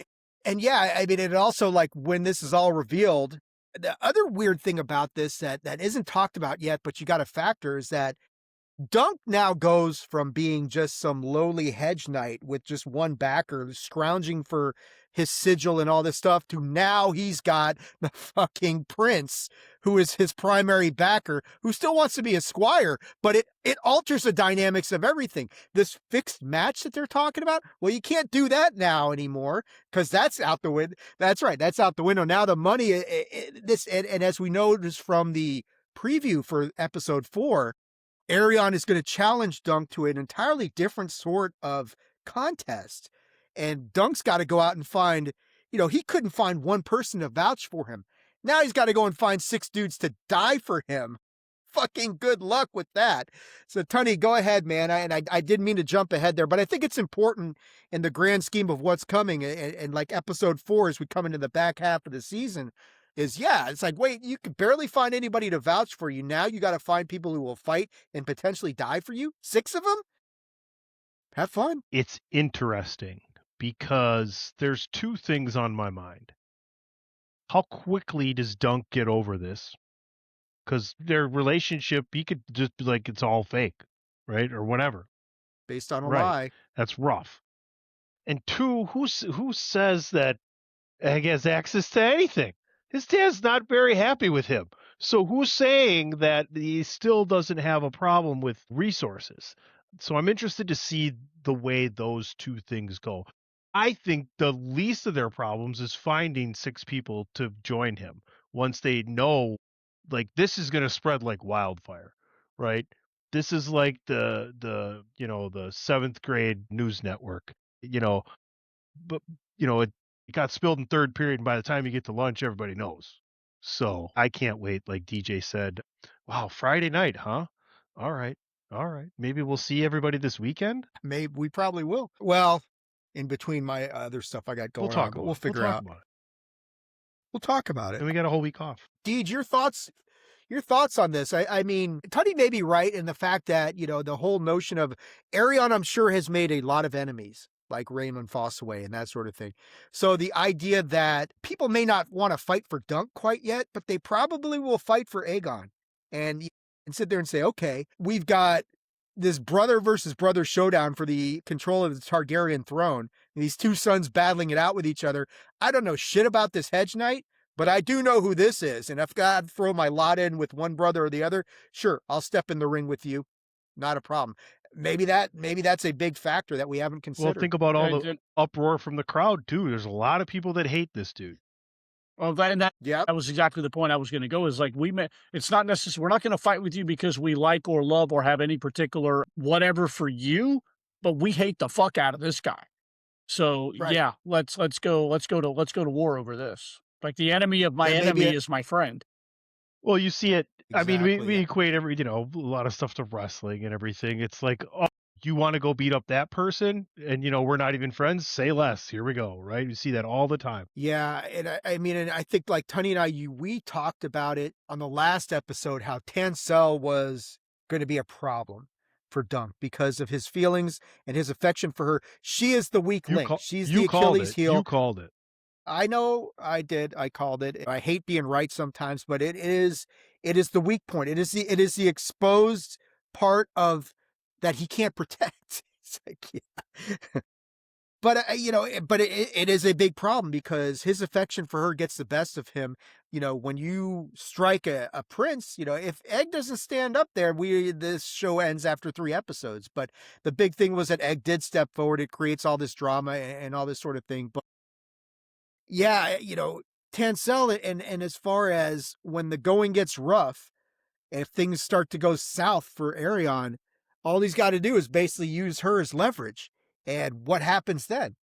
and yeah, I mean, it also, like, when this is all revealed, the other weird thing about this that isn't talked about yet, but you got to factor, is that Dunk now goes from being just some lowly hedge knight with just one backer scrounging for his sigil and all this stuff, to now he's got the fucking prince, who is his primary backer, who still wants to be a squire, but it alters the dynamics of everything. This fixed match that they're talking about, well, you can't do that now anymore, because that's out the window. That's right, that's out the window. Now the money, and as we noticed from the preview for episode 4, Aerion is going to challenge Dunk to an entirely different sort of contest. And Dunk's got to go out and find, he couldn't find one person to vouch for him. Now he's got to go and find 6 dudes to die for him. Fucking good luck with that. So, Tony, go ahead, man. I didn't mean to jump ahead there, but I think it's important in the grand scheme of what's coming. And like episode 4, as we come into the back half of the season, it's like, wait, you could barely find anybody to vouch for you. Now you got to find people who will fight and potentially die for you. 6 of them? Have fun. It's interesting because there's 2 things on my mind. How quickly does Dunk get over this? Because their relationship, he could just be like, it's all fake, right? Or whatever. Based on a lie. That's rough. And 2, who says that Egg has access to anything? His dad's not very happy with him. So who's saying that he still doesn't have a problem with resources? So I'm interested to see the way those 2 things go. I think the least of their problems is finding 6 people to join him once they know, like, this is going to spread like wildfire, right? This is like the 7th grade news network, but it got spilled in 3rd period, and by the time you get to lunch, everybody knows. So I can't wait. Like DJ said, wow, Friday night, huh? All right. Maybe we'll see everybody this weekend. Maybe we probably will. Well, in between my other stuff I got going on, but we'll figure out. We'll talk about it. And we got a whole week off. Deej, your thoughts on this? I mean, Tuddy may be right in the fact that, the whole notion of Aerion, I'm sure, has made a lot of enemies, like Raymond Fossaway and that sort of thing. So the idea that people may not want to fight for Dunk quite yet, but they probably will fight for Aegon and sit there and say, okay, we've got this brother versus brother showdown for the control of the Targaryen throne. These 2 sons battling it out with each other. I don't know shit about this Hedge Knight, but I do know who this is. And if I throw my lot in with one brother or the other, sure, I'll step in the ring with you. Not a problem. Maybe that's a big factor that we haven't considered. Well, think about all the uproar from the crowd too. There's a lot of people that hate this dude. Well, that was exactly the point I was going to go, is like, it's not necessary. We're not going to fight with you because we like or love or have any particular whatever for you, but we hate the fuck out of this guy. So yeah, let's go to war over this. Like, the enemy of my enemy is my friend. Well, you see it. Exactly, I mean, we equate a lot of stuff to wrestling and everything. It's like, oh, you want to go beat up that person and, we're not even friends? Say less. Here we go, right? You see that all the time. Yeah, and I think, like, Tony and we talked about it on the last episode, how Tansel was going to be a problem for Dunk because of his feelings and his affection for her. She is the weak link. She's the Achilles heel. You called it. I know I did. I called it. I hate being right sometimes, but it is the weak point. It is the exposed part of that he can't protect. It's like, yeah. But it is a big problem because his affection for her gets the best of him. When you strike a prince, if Egg doesn't stand up there, this show ends after 3 episodes. But the big thing was that Egg did step forward. It creates all this drama and all this sort of thing. But yeah, Tansel, and as far as when the going gets rough, if things start to go south for Aerion, all he's got to do is basically use her as leverage. And what happens then?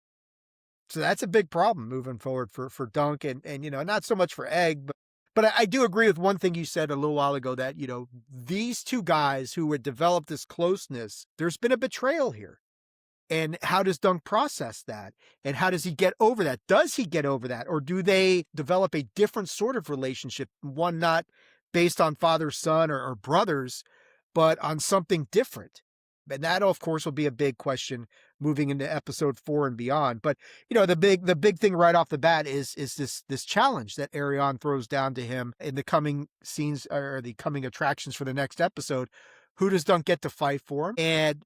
So that's a big problem moving forward for Dunk and not so much for Egg, but I do agree with one thing you said a little while ago, that, these 2 guys who had developed this closeness, there's been a betrayal here. And how does Dunk process that? And how does he get over that? Does he get over that? Or do they develop a different sort of relationship? One not based on father-son or brothers, but on something different. And that, of course, will be a big question moving into episode 4 and beyond. But, the big thing right off the bat is this challenge that Aerion throws down to him in the coming scenes or the coming attractions for the next episode. Who does Dunk get to fight for him? And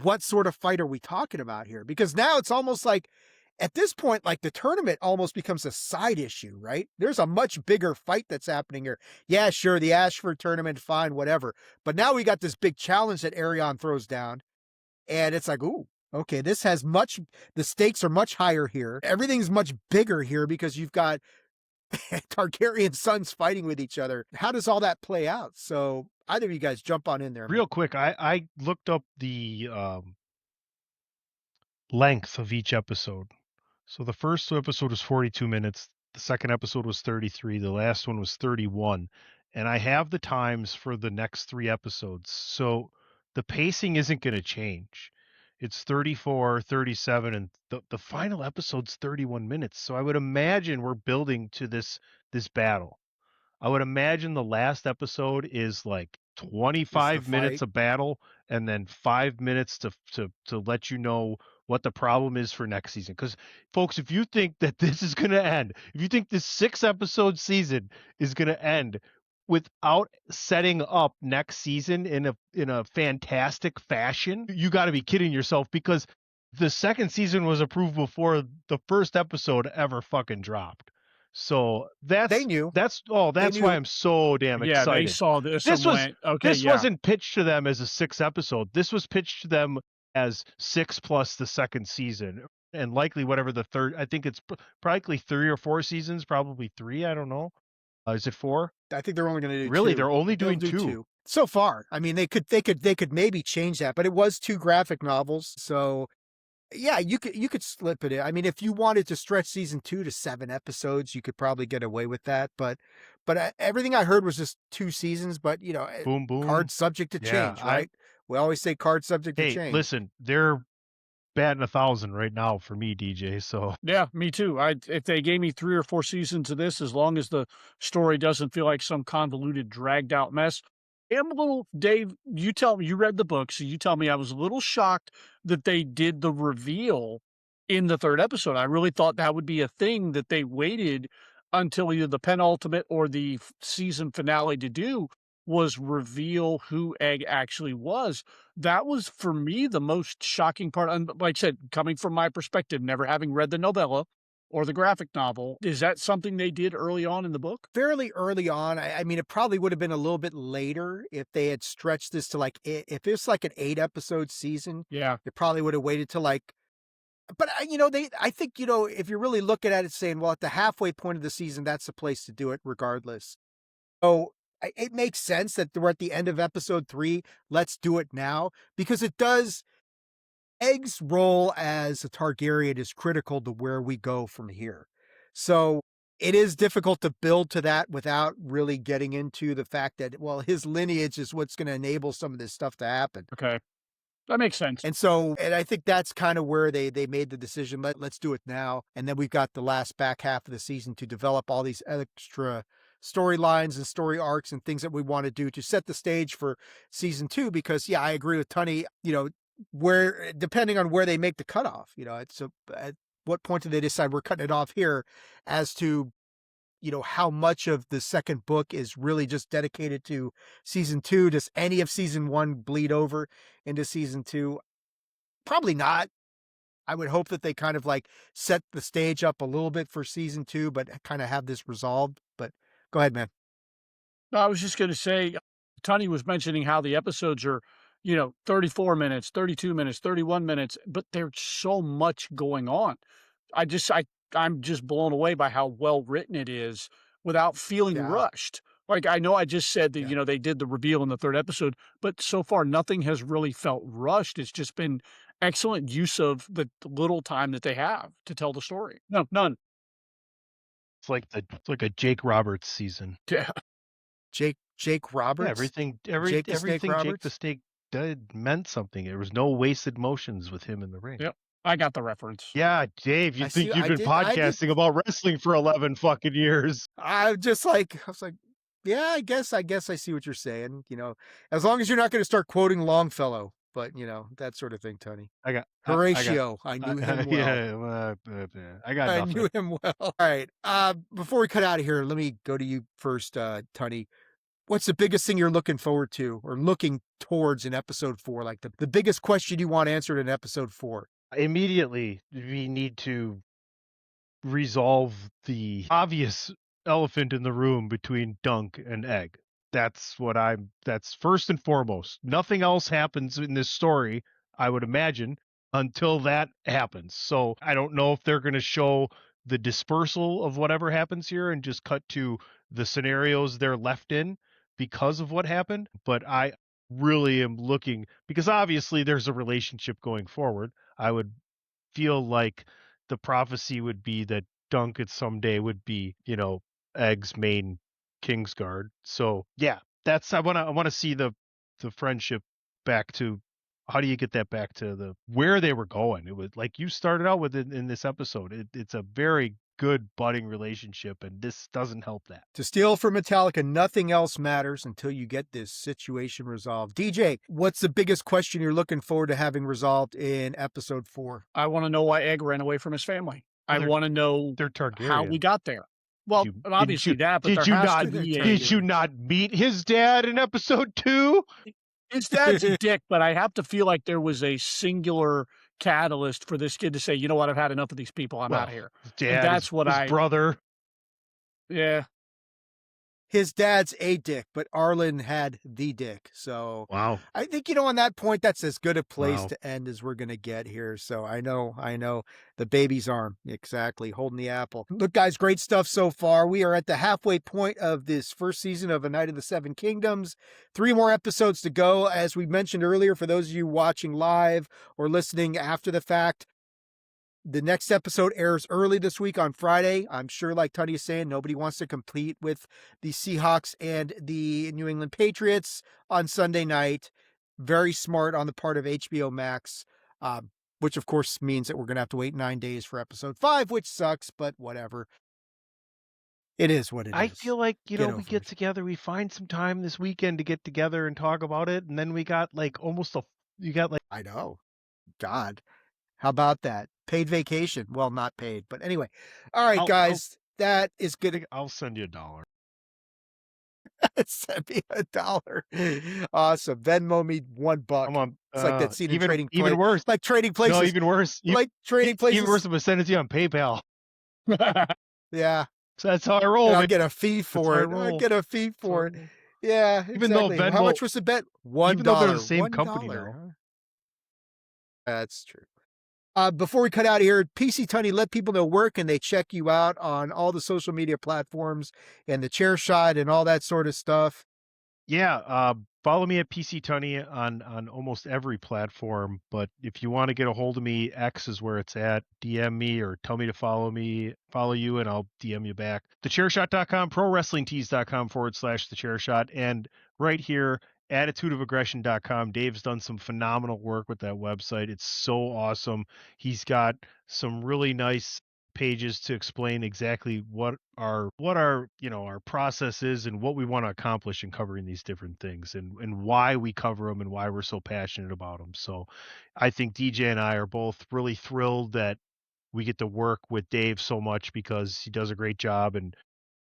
what sort of fight are we talking about here? Because now it's almost like at this point, like the tournament almost becomes a side issue, right? There's a much bigger fight that's happening here. Yeah, sure, the Ashford tournament, fine, whatever. But now we got this big challenge that Aerion throws down, and it's like, ooh, okay, this has much, the stakes are much higher here. Everything's much bigger here because you've got Targaryen sons fighting with each other. How does all that play out? So either of you guys jump on in there. Real quick, I looked up the length of each episode. So the first episode was 42 minutes. The second episode was 33. The last one was 31. And I have the times for the next 3 episodes. So the pacing isn't going to change. It's 34, 37, and the final episode's 31 minutes. So I would imagine we're building to this battle. I would imagine the last episode is like 25 minutes of battle and then 5 minutes to let you know what the problem is for next season. Because folks, if you think that this is going to end, if you think this 6-episode season is going to end without setting up next season in a fantastic fashion, you got to be kidding yourself, because the second season was approved before the first episode ever fucking dropped. So They knew. That's why I'm so damn excited. Yeah, they saw this. This and went, okay, this wasn't pitched to them as a 6-episode. This was pitched to them as 6 plus the second season, and likely whatever the third. I think it's probably 3 or 4 seasons. Probably 3. I don't know. Is it 4? I think they're only going to do really. 2. They're only doing 2 so far. I mean, they could maybe change that, but it was 2 graphic novels, so. Yeah, you could slip it in. I mean, if you wanted to stretch season 2 to 7 episodes, you could probably get away with that. But everything I heard was just 2 seasons. But boom, boom. Cards subject to change, right? We always say cards subject to change. Hey, listen, they're batting 1,000 right now for me, DJ. So yeah, me too. If they gave me 3 or 4 seasons of this, as long as the story doesn't feel like some convoluted, dragged out mess. I'm a little, Dave, you tell me, you read the book, so you tell me, I was a little shocked that they did the reveal in the 3rd episode. I really thought that would be a thing that they waited until either the penultimate or the season finale to do, was reveal who Egg actually was. That was, for me, the most shocking part. And like I said, coming from my perspective, never having read the novella or the graphic novel, is that something they did early on in the book? Fairly early on. I mean, it probably would have been a little bit later if they had stretched this to like, if it's like an 8-episode season. Yeah, they probably would have waited till like. But I think if you're really looking at it, saying, well, at the halfway point of the season, that's the place to do it, regardless. So it makes sense that we're at the end of episode 3. Let's do it now, because it does. Egg's role as a Targaryen is critical to where we go from here. So it is difficult to build to that without really getting into the fact that, well, his lineage is what's going to enable some of this stuff to happen. okay. That makes sense. And I think that's kind of where they made the decision, let's do it now. And then we've got the last back half of the season to develop all these extra storylines and story arcs and things that we want to do to set the stage for season 2. Because, yeah, I agree with Tunney, where, depending on where they make the cutoff, it's at what point do they decide we're cutting it off here, as to, how much of the second book is really just dedicated to season 2. Does any of season 1 bleed over into season 2? Probably not. I would hope that they kind of like set the stage up a little bit for season 2, but kind of have this resolved. But go ahead, man. No, I was just going to say, Tony was mentioning how the episodes are, 34 minutes, 32 minutes, 31 minutes, but there's so much going on. I'm just blown away by how well written it is without feeling rushed. Like, I know I just said that, they did the reveal in the 3rd episode, but so far nothing has really felt rushed. It's just been excellent use of the little time that they have to tell the story. No, none. It's like a Jake Roberts season. Yeah. Jake Roberts? Yeah, everything Jake the Snake did meant something. There was no wasted motions with him in the ring. Yep. I got the reference. Yeah, Dave, you've been podcasting about wrestling for 11 fucking years. I was like, yeah, I guess I see what you're saying. As long as you're not going to start quoting Longfellow, but that sort of thing, Tony. Horatio. I knew him well. I knew him well. All right. Before we cut out of here, let me go to you first, Tony. What's the biggest thing you're looking forward to or looking towards in episode 4? Like the biggest question you want answered in episode 4? Immediately, we need to resolve the obvious elephant in the room between Dunk and Egg. That's first and foremost. Nothing else happens in this story, I would imagine, until that happens. So I don't know if they're going to show the dispersal of whatever happens here and just cut to the scenarios they're left in because of what happened. But I really am looking, because obviously there's a relationship going forward. I would feel like the prophecy would be that Dunk someday would be, Egg's main Kingsguard. So yeah, I wanna see the friendship back to, how do you get that back to the where they were going? It was like you started out with it in this episode. It's a very good budding relationship, and this doesn't help that. To steal from Metallica, nothing else matters until you get this situation resolved. DJ, what's the biggest question you're looking forward to having resolved in episode 4? I want to know why Egg ran away from his family. I want to know they're Targaryen. How we got there. Well, obviously that, but there has to be Did you not meet his dad in episode 2? His dad's a dick, but I have to feel like there was a singular catalyst for this kid to say, you know what, I've had enough of these people. I'm out of here. Dad, that's what his brother. Yeah. His dad's a dick, but Arlen had the dick. So wow. I think, on that point, that's as good a place to end as we're going to get here. So I know the baby's arm. Exactly. Holding the apple. Look, guys, great stuff so far. We are at the halfway point of this first season of A Night of the Seven Kingdoms. 3 more episodes to go. As we mentioned earlier, for those of you watching live or listening after the fact, the next episode airs early this week on Friday. I'm sure, like Tony is saying, nobody wants to compete with the Seahawks and the New England Patriots on Sunday night. Very smart on the part of HBO Max, which of course means that we're going to have to wait 9 days for episode 5, which sucks, but whatever. It is what it is. I feel like, we get together, we find some time this weekend to get together and talk about it, and then we got I know. God. How about that? Paid vacation. Well, not paid, but anyway. All right, guys, that is good. I'll send you $1. Send me $1. Awesome. Venmo me $1. Come on. It's like that scene in Trading Places. Even worse. Like Trading Places. No, even worse. Like Trading Places. Even worse, I'm going to send it to you on PayPal. Yeah. So that's how I roll. And I'll get a fee for it. I'll get a fee for it. Yeah, exactly. Even though Venmo, how much was the bet? $1. Even though they're the same company now. That's true. Before we cut out of here, PC Tunney, let people know where can they check you out on all the social media platforms and the chair shot and all that sort of stuff. Yeah, follow me at PC Tunney on almost every platform. But if you want to get a hold of me, X is where it's at. DM me or tell me to follow you, and I'll DM you back. TheChairShot.com, ProWrestlingTees.com/TheChairShot, and right here, attitudeofaggression.com. Dave's done some phenomenal work with that website. It's so awesome. He's got some really nice pages to explain exactly what our process is and what we want to accomplish in covering these different things, and why we cover them and why we're so passionate about them. So I think DJ and I are both really thrilled that we get to work with Dave so much, because he does a great job and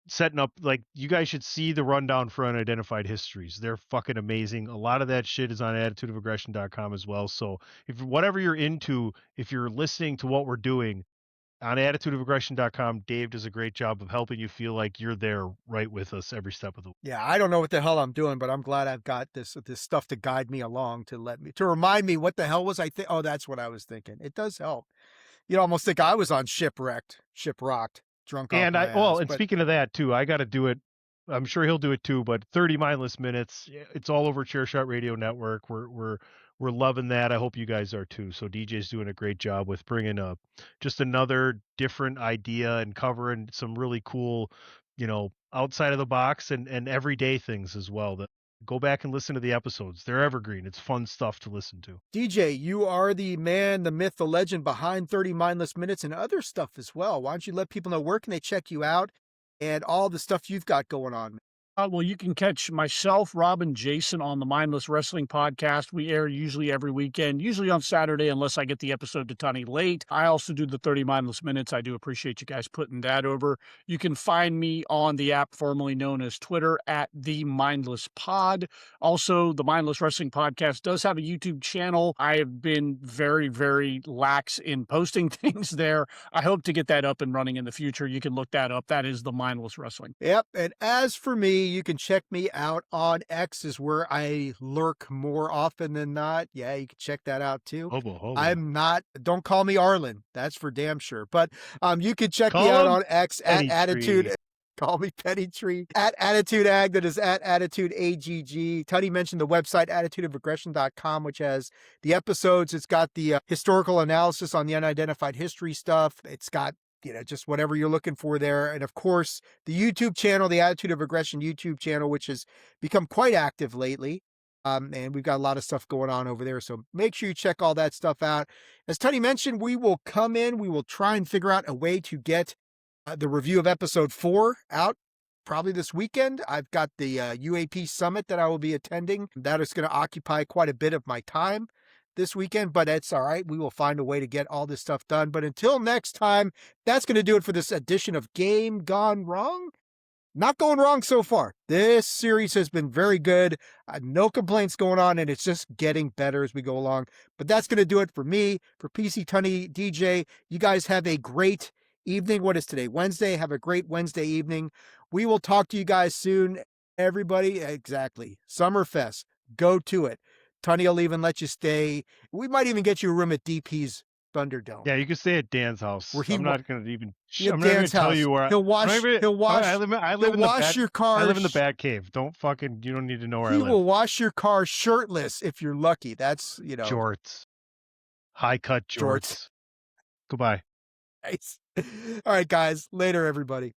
setting up, like, you guys should see the rundown for unidentified histories. They're fucking amazing. A lot of that shit is on attitudeofaggression.com as well. So if whatever you're into, if you're listening to what we're doing on attitudeofaggression.com, Dave does a great job of helping you feel like you're there right with us every step of the way. Yeah, I don't know what the hell I'm doing, but I'm glad I've got this stuff to guide me along, to remind me what the hell was I think. Oh, that's what I was thinking. It does help. You almost think I was on shipwrocked, drunk off and my ass, and speaking of that too, I got to do it. I'm sure he'll do it too, but 30 mindless minutes, it's all over Chairshot Radio Network. We're loving that. I hope you guys are too. So DJ's doing a great job with bringing up just another different idea and covering some really cool, outside of the box and everyday things as well. That go back and listen to the episodes. They're evergreen. It's fun stuff to listen to. DJ, you are the man, the myth, the legend behind 30 mindless minutes and other stuff as well. Why don't you let people know where can they check you out and all the stuff you've got going on? Well, you can catch myself, Rob, and Jason on the Mindless Wrestling podcast. We air usually every weekend, usually on Saturday, unless I get the episode to Tony late. I also do the 30 Mindless Minutes. I do appreciate you guys putting that over. You can find me on the app formerly known as Twitter at The Mindless Pod. Also, the Mindless Wrestling podcast does have a YouTube channel. I have been very, very lax in posting things there. I hope to get that up and running in the future. You can look that up. That is the Mindless Wrestling. Yep. And as for me, you can check me out on X, is where I lurk more often than not. Yeah, you can check that out too. Hobo. I'm not, don't call me Arlen. That's for damn sure. But you can check me out on X at Attitude. Call me Penny Tree at Attitude Ag. That is at Attitude AGG. Tony mentioned the website attitudeofaggression.com, which has the episodes. It's got the historical analysis on the unidentified history stuff. It's got just whatever you're looking for there. And of course, the YouTube channel, the Attitude of Aggression YouTube channel, which has become quite active lately. And we've got a lot of stuff going on over there. So make sure you check all that stuff out. As Tony mentioned, we will try and figure out a way to get the review of episode 4 out probably this weekend. I've got the UAP summit that I will be attending. That is going to occupy quite a bit of my time this weekend, but it's all right. We will find a way to get all this stuff done. But until next time, that's going to do it for this edition of Game Gone Wrong. Not going wrong so far. This series has been very good. No complaints going on, and it's just getting better as we go along. But that's going to do it for me, for PC Tunney DJ. You guys have a great evening. What is today? Wednesday. Have a great Wednesday evening. We will talk to you guys soon. Everybody, exactly. Summerfest. Go to it. Tunney will even let you stay. We might even get you a room at DP's Thunderdome. Yeah, you can stay at Dan's house. I'm not going to even. I'm not going to tell you where. He'll wash. I live in your car. I live in the Bat Cave. You don't need to know where I live. He will wash your car shirtless if you're lucky. That's jorts, high cut jorts. Goodbye. Nice. All right, guys. Later, everybody.